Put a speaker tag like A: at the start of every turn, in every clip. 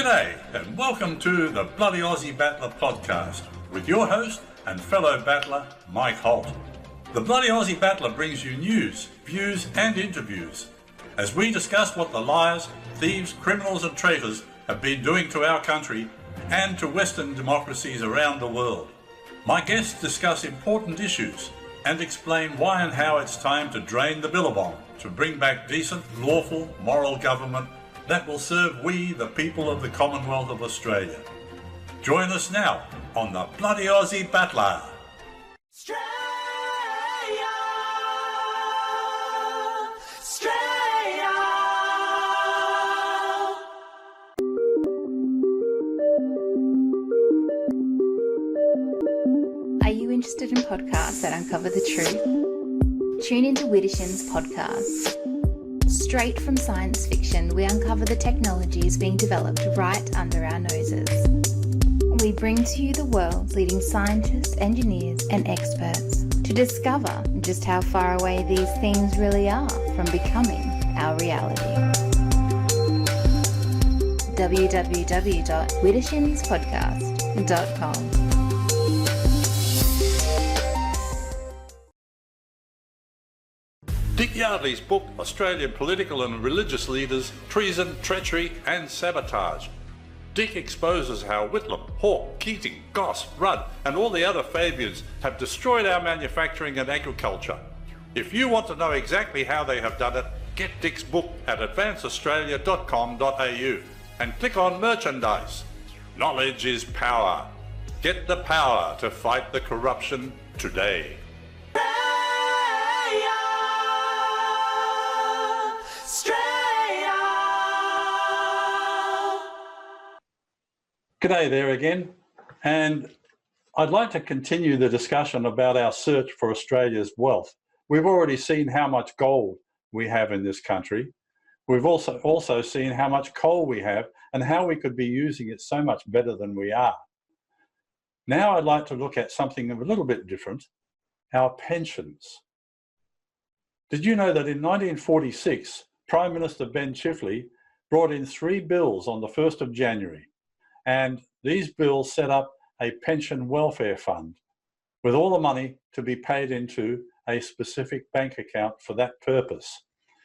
A: G'day and welcome to the Bloody Aussie Battler podcast with your host and fellow battler, Mike Holt. The Bloody Aussie Battler brings you news, views and interviews as we discuss what the liars, thieves, criminals and traitors have been doing to our country and to Western democracies around the world. My guests discuss important issues and explain why and how it's time to drain the billabong to bring back decent, lawful, moral government that will serve we, the people of the Commonwealth of Australia. Join us now on the Bloody Aussie Battler.
B: Are you interested in podcasts that uncover the truth? Tune into Widdershins podcast. Straight from science fiction, we uncover the technologies being developed right under our noses. We bring to you the world's leading scientists, engineers and experts to discover just how far away these things really are from becoming our reality. www.widdershinspodcast.com.
A: Dick Yardley's book, Australian Political and Religious Leaders, Treason, Treachery and Sabotage. Dick exposes how Whitlam, Hawke, Keating, Goss, Rudd and all the other Fabians have destroyed our manufacturing and agriculture. If you want to know exactly how they have done it, get Dick's book at advanceaustralia.com.au and click on merchandise. Knowledge is power. Get the power to fight the corruption today. G'day there again, and I'd like to continue the discussion about our search for Australia's wealth. We've already seen how much gold we have in this country. We've also seen how much coal we have and how we could be using it so much better than we are. Now I'd like to look at something a little bit different, our pensions. Did you know that in 1946, Prime Minister Ben Chiffley brought in 3 bills on the 1st of January? And these bills set up a pension welfare fund with all the money to be paid into a specific bank account for that purpose.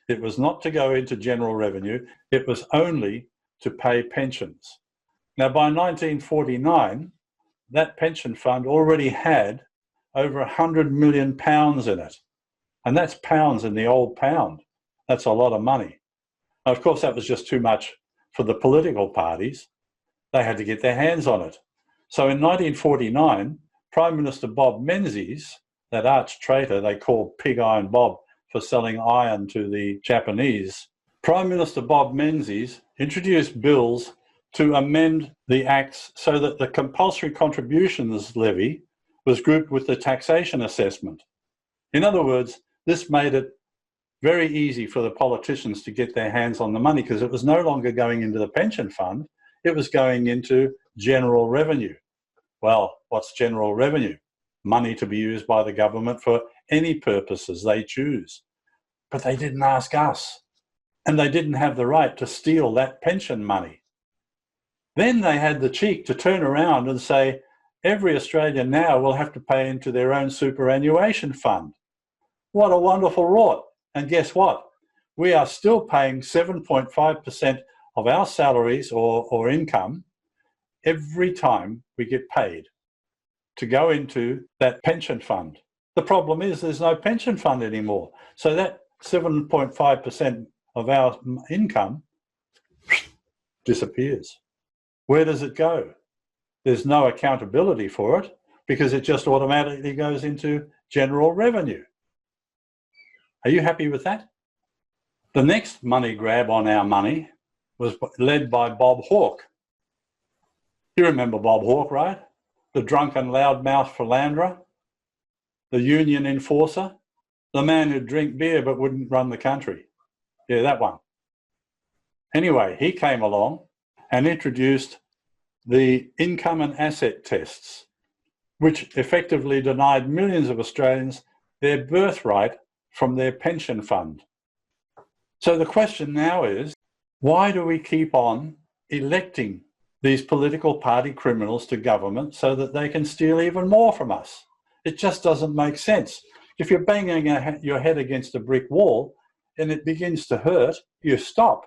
A: It was not to go into general revenue, it was only to pay pensions. Now by 1949, that pension fund already had over £100 million in it. And that's pounds in the old pound. That's a lot of money. Now, of course, that was just too much for the political parties. They had to get their hands on it. So in 1949, Prime Minister Bob Menzies, that arch traitor they called Pig Iron Bob for selling iron to the Japanese, Prime Minister Bob Menzies introduced bills to amend the acts so that the compulsory contributions levy was grouped with the taxation assessment. In other words, this made it very easy for the politicians to get their hands on the money because it was no longer going into the pension fund. It was going into general revenue. Well, what's general revenue? Money to be used by the government for any purposes they choose. But they didn't ask us, and they didn't have the right to steal that pension money. Then they had the cheek to turn around and say, every Australian now will have to pay into their own superannuation fund. What a wonderful rort. And guess what? We are still paying 7.5% of our salaries or income every time we get paid to go into that pension fund. The problem is there's no pension fund anymore. So that 7.5% of our income disappears. Where does it go? There's no accountability for it because it just automatically goes into general revenue. Are you happy with that? The next money grab on our money was led by Bob Hawke. You remember Bob Hawke, right? The drunken loudmouth philanderer, the union enforcer, the man who'd drink beer but wouldn't run the country. Yeah, that one. Anyway, he came along and introduced the income and asset tests, which effectively denied millions of Australians their birthright from their pension fund. So the question now is, why do we keep on electing these political party criminals to government so that they can steal even more from us. It just doesn't make sense. If you're banging your head against a brick wall and it begins to hurt, you stop.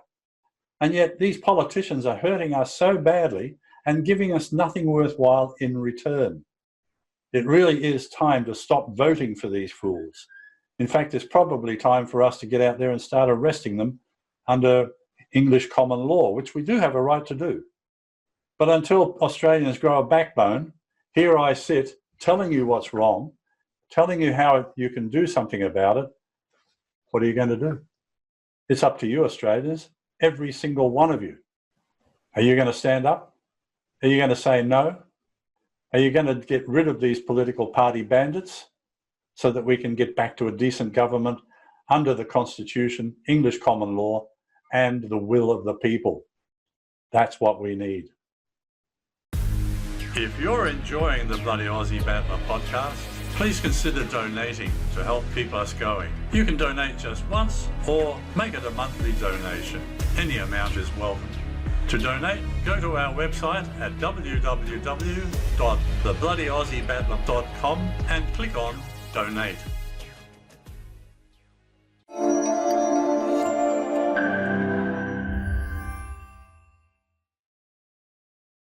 A: And yet these politicians are hurting us so badly and giving us nothing worthwhile in return. It really is time to stop voting for these fools. In fact, it's probably time for us to get out there and start arresting them under English common law, which we do have a right to do. But until Australians grow a backbone, here I sit telling you what's wrong, telling you how you can do something about it. What are you going to do? It's up to you, Australians, every single one of you. Are you going to stand up? Are you going to say no? Are you going to get rid of these political party bandits so that we can get back to a decent government under the Constitution, English common law, and the will of the people? That's what we need. If you're enjoying the Bloody Aussie Battler podcast, please consider donating to help keep us going. You can donate just once or make it a monthly donation. Any amount is welcome. To donate, go to our website at www.thebloodyausiebattler.com and click on Donate.